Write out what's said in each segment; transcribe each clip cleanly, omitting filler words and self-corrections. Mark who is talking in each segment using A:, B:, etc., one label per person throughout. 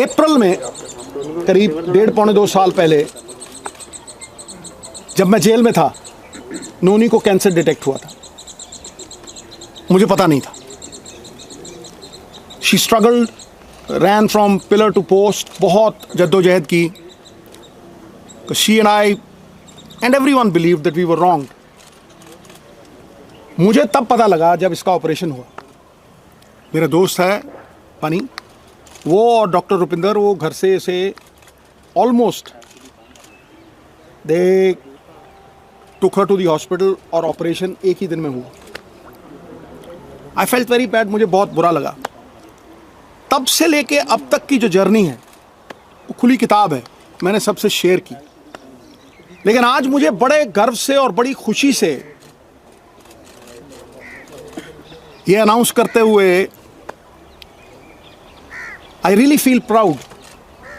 A: अप्रैल में करीब 1.5-2 साल पहले जब मैं जेल में था, नोनी को कैंसर डिटेक्ट हुआ था। मुझे पता नहीं था। She struggled, ran from pillar to post, बहुत जद्दोजहद की। She and I and everyone believed that we were wrong. मुझे तब पता लगा जब इसका ऑपरेशन हुआ। मेरा दोस्त है पनी, वो और डॉक्टर रुपिंदर, वो घर से इसे almost they took her to the hospital और ऑपरेशन एक ही दिन में हुआ। आई फेल्ट वेरी बैड, मुझे बहुत बुरा लगा। तब से लेके अब तक की जो जर्नी है वो खुली किताब है, मैंने सबसे शेयर की। लेकिन आज मुझे बड़े गर्व से और बड़ी खुशी से ये अनाउंस करते हुए आई रियली फील प्राउड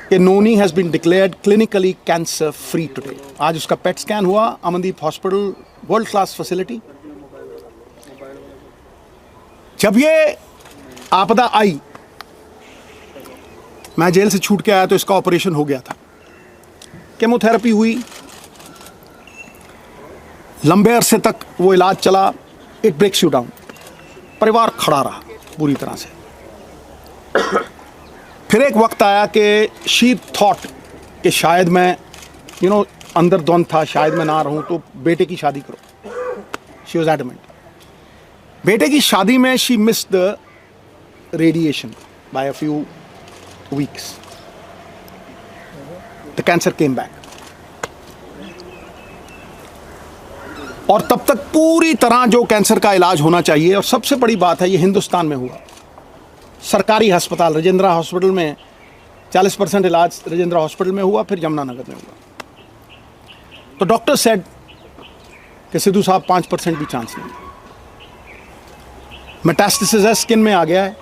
A: कि Noni has been declared clinically cancer free today. आज उसका पेट स्कैन हुआ, Amandeep hospital, world class facility. जब ये आपदा आई, मैं जेल से छूट के आया तो इसका ऑपरेशन हो गया था। केमोथेरेपी हुई, लंबे अरसे तक वो इलाज चला। It breaks you down. परिवार खड़ा रहा पूरी तरह से। फिर एक वक्त आया कि शी थॉट कि शायद मैं अंदर द्वंद था, शायद मैं ना रहूं, तो बेटे की शादी करो। She was adamant. बेटे की शादी में she missed the radiation by a few weeks. The cancer came back. और तब तक पूरी तरह जो कैंसर का इलाज होना चाहिए, और सबसे बड़ी बात है ये हिंदुस्तान में हुआ। सरकारी अस्पताल राजेंद्र हॉस्पिटल में 40% इलाज राजेंद्र हॉस्पिटल में हुआ, फिर यमुनानगर में हुआ। तो डॉक्टर सेड कि सिद्धू साहब 5% भी चांस नहीं। मेटास्टेसिस है, स्किन में आ गया है।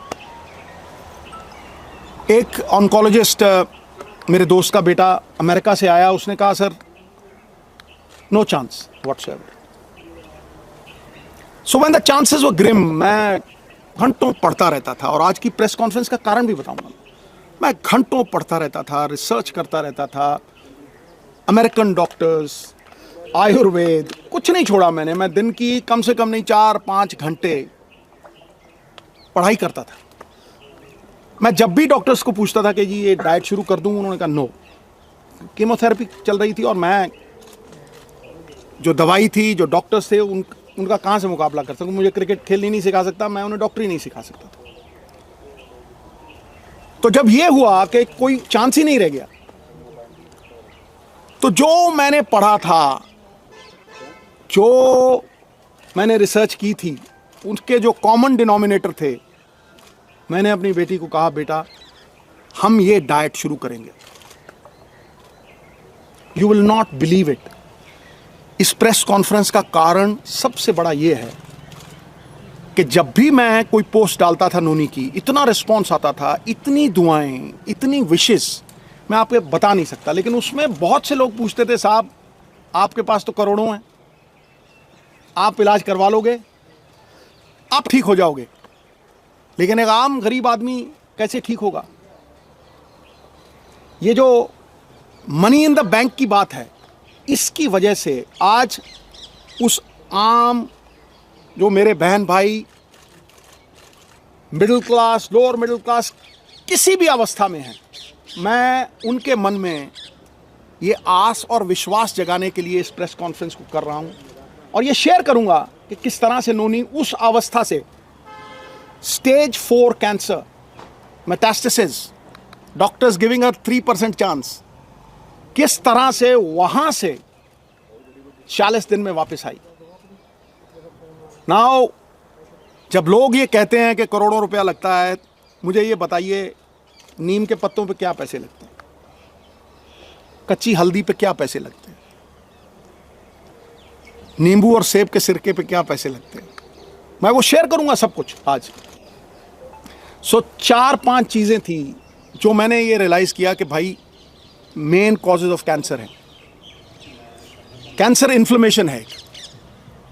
A: एक ऑन्कोलॉजिस्ट, मेरे दोस्त का बेटा अमेरिका से आया, उसने कहा sir no chance whatsoever. So when the chances were grim, मैं घंटों पढ़ता रहता था। और आज की प्रेस कॉन्फ्रेंस का कारण भी बताऊंगा। मैं घंटों पढ़ता रहता था, रिसर्च करता रहता था, अमेरिकन डॉक्टर्स, आयुर्वेद, कुछ नहीं छोड़ा मैंने। मैं दिन की कम से कम नहीं 4-5 घंटे पढ़ाई करता था। मैं जब भी डॉक्टर्स को पूछता था कि जी ये डाइट शुरू कर दूं, उन्होंने कहा नो। कीमोथेरेपी चल रही थी और मैं जो दवाई थी, जो डॉक्टर्स थे, उनका कहाँ से मुकाबला कर सकूं। मुझे क्रिकेट खेलनी नहीं सिखा सकता, मैं उन्हें डॉक्टरी नहीं सिखा सकता था। तो जब ये हुआ कि कोई चांस ही नहीं रह गया, तो जो मैंने पढ़ा था, जो मैंने रिसर्च की थी, उसके जो कॉमन डिनोमिनेटर थे, मैंने अपनी बेटी को कहा बेटा हम ये डाइट शुरू करेंगे। You will not believe it. इस प्रेस कॉन्फ्रेंस का कारण सबसे बड़ा ये है कि जब भी मैं कोई पोस्ट डालता था नोनी की, इतना रिस्पॉन्स आता था, इतनी दुआएं, इतनी विशेस, मैं आपको बता नहीं सकता। लेकिन उसमें बहुत से लोग पूछते थे साहब आपके पास तो करोड़ों हैं, आप इलाज करवा लोगे, आप ठीक हो जाओगे, लेकिन एक आम गरीब आदमी कैसे ठीक होगा। ये जो मनी इन द बैंक की बात है, इसकी वजह से आज उस आम जो मेरे बहन भाई middle class, lower middle class, किसी भी अवस्था में हैं, मैं उनके मन में ये आस और विश्वास जगाने के लिए इस प्रेस कॉन्फ्रेंस को कर रहा हूं। और ये शेयर करूंगा कि किस तरह से नोनी उस अवस्था से, stage 4 cancer, metastasis, doctors giving her 3% chance, किस तरह से वहां से 40 दिन में वापस आई। नाउ जब लोग ये कहते हैं कि करोड़ों रुपया लगता है, मुझे ये बताइए नीम के पत्तों पे क्या पैसे लगते हैं, कच्ची हल्दी पे क्या पैसे लगते हैं, नींबू और सेब के सिरके पे क्या पैसे लगते हैं। मैं वो शेयर करूंगा सब कुछ आज। सो 4-5 चीजें थी जो मैंने ये रियलाइज किया कि भाई मेन कॉजेज ऑफ कैंसर है। कैंसर इन्फ्लेमेशन है,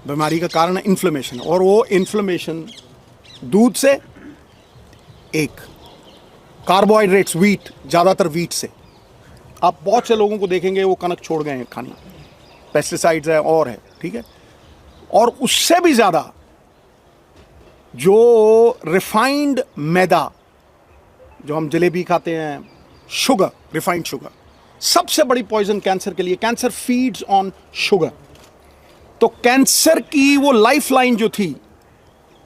A: बीमारी का कारण है इन्फ्लेमेशन, और वो इन्फ्लेमेशन दूध से, एक कार्बोहाइड्रेट्स, वीट, ज़्यादातर वीट से। आप बहुत से लोगों को देखेंगे वो कनक छोड़ गए हैं खानी, पेस्टिसाइड्स है और है, ठीक है। और उससे भी ज़्यादा जो रिफाइंड मैदा, जो हम जलेबी खाते हैं, शुगर, रिफाइंड शुगर, सबसे बड़ी पॉइजन कैंसर के लिए। Cancer feeds on sugar. तो कैंसर की वो लाइफलाइन जो थी,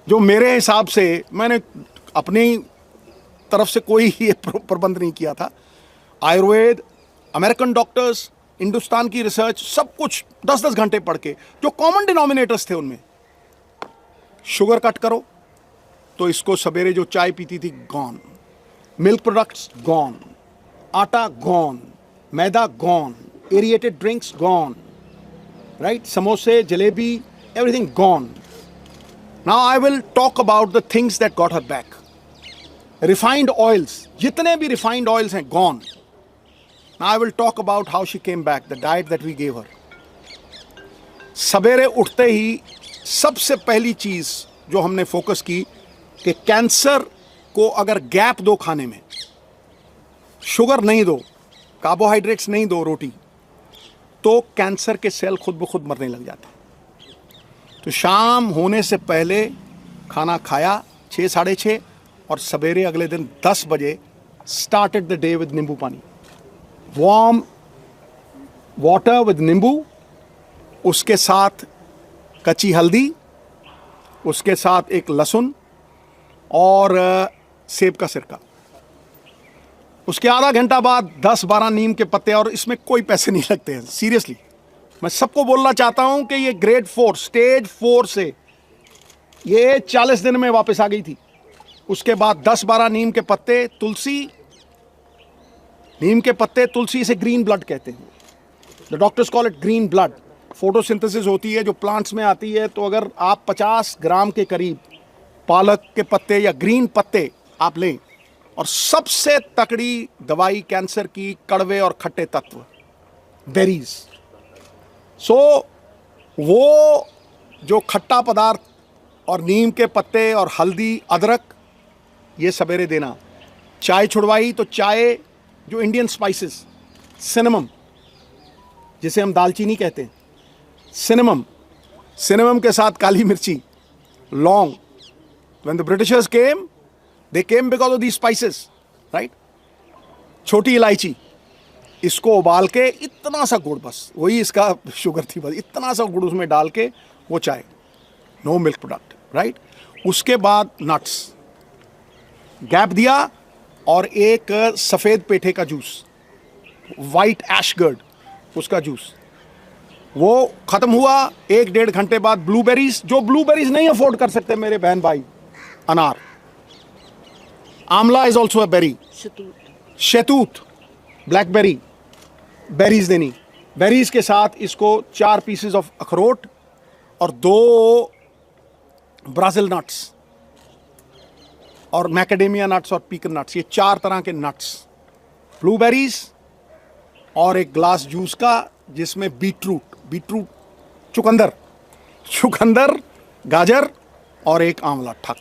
A: जो मेरे हिसाब से, मैंने अपनी तरफ से कोई ये प्रबंध नहीं किया था, आयुर्वेद, अमेरिकन डॉक्टर्स, हिंदुस्तान की रिसर्च, सब कुछ 10-10 घंटे पढ़ के, जो कॉमन डिनोमिनेटर्स थे उनमें, शुगर कट करो। तो इसको सवेरे जो चाय पीती थी, gone, milk products gone, atta gone, maida gone, aerated drinks gone, right, समोसे, jalebi, everything gone. Now I will talk about the things that got her back. Refined oils, जितने भी रिफाइंड ऑयल्स हैं, gone. Now I will talk about how she came back, the diet that we gave her. सवेरे उठते ही सबसे पहली चीज जो हमने फोकस की कि कैंसर को अगर गैप दो खाने में, शुगर नहीं दो, कार्बोहाइड्रेट्स नहीं दो, रोटी, तो कैंसर के सेल खुद ब खुद मरने लग जाते। तो शाम होने से पहले खाना खाया 6, 6:30, और सवेरे अगले दिन 10 बजे स्टार्टेड द डे विद नींबू पानी, वार्म वाटर विद नींबू, उसके साथ कच्ची हल्दी, उसके साथ एक लहसुन और सेब का सिरका। उसके आधा घंटा बाद 10-12 नीम के पत्ते, और इसमें कोई पैसे नहीं लगते हैं, सीरियसली। मैं सबको बोलना चाहता हूं कि ये ग्रेड 4, स्टेज 4 से ये 40 दिन में वापस आ गई थी। उसके बाद 10-12 नीम के पत्ते, तुलसी, नीम के पत्ते, तुलसी, से ग्रीन ब्लड कहते हैं, the doctors call it green blood. Photosynthesis होती है जो प्लांट्स में आती है। तो अगर आप 50 ग्राम के करीब पालक के पत्ते या ग्रीन पत्ते आप लें, और सबसे तकड़ी दवाई कैंसर की, कड़वे और खट्टे तत्व, बेरीज। सो वो जो खट्टा पदार्थ और नीम के पत्ते और हल्दी, अदरक, ये सवेरे देना। चाय छुड़वाई तो चाय, जो इंडियन स्पाइसेस, सिनेमम, जिसे हम दालचीनी कहते हैं, सिनेमम, सिनेमम के साथ काली मिर्ची, लौंग। When the Britishers came, they came because of the spices, right. छोटी इलायची, इसको उबाल के, इतना सा गुड़, बस वही इसका शुगर थी, बस इतना सा गुड़ उसमें डाल के वो चाय, नो मिल्क प्रोडक्ट, राइट। उसके बाद नट्स, गैप दिया, और एक सफ़ेद पेठे का जूस, वाइट एशगर्ड, उसका जूस, वो ख़त्म हुआ। 1-1.5 घंटे बाद ब्लूबेरीज, जो ब्लूबेरीज नहीं अफोर्ड कर सकते मेरे बहन भाई, अनार, आंवला इज ऑल्सो अ बेरी, शहतूत, ब्लैकबेरी, बेरीज देनी। बेरीज के साथ इसको 4 पीसेस ऑफ अखरोट और 2 ब्राज़िल नट्स और मैकेडेमिया नट्स और पीकन नट्स, ये 4 तरह के नट्स, ब्लूबेरीज, और एक ग्लास जूस का जिसमें बीटरूट, चुकंदर, गाजर और एक आंवला, ठक।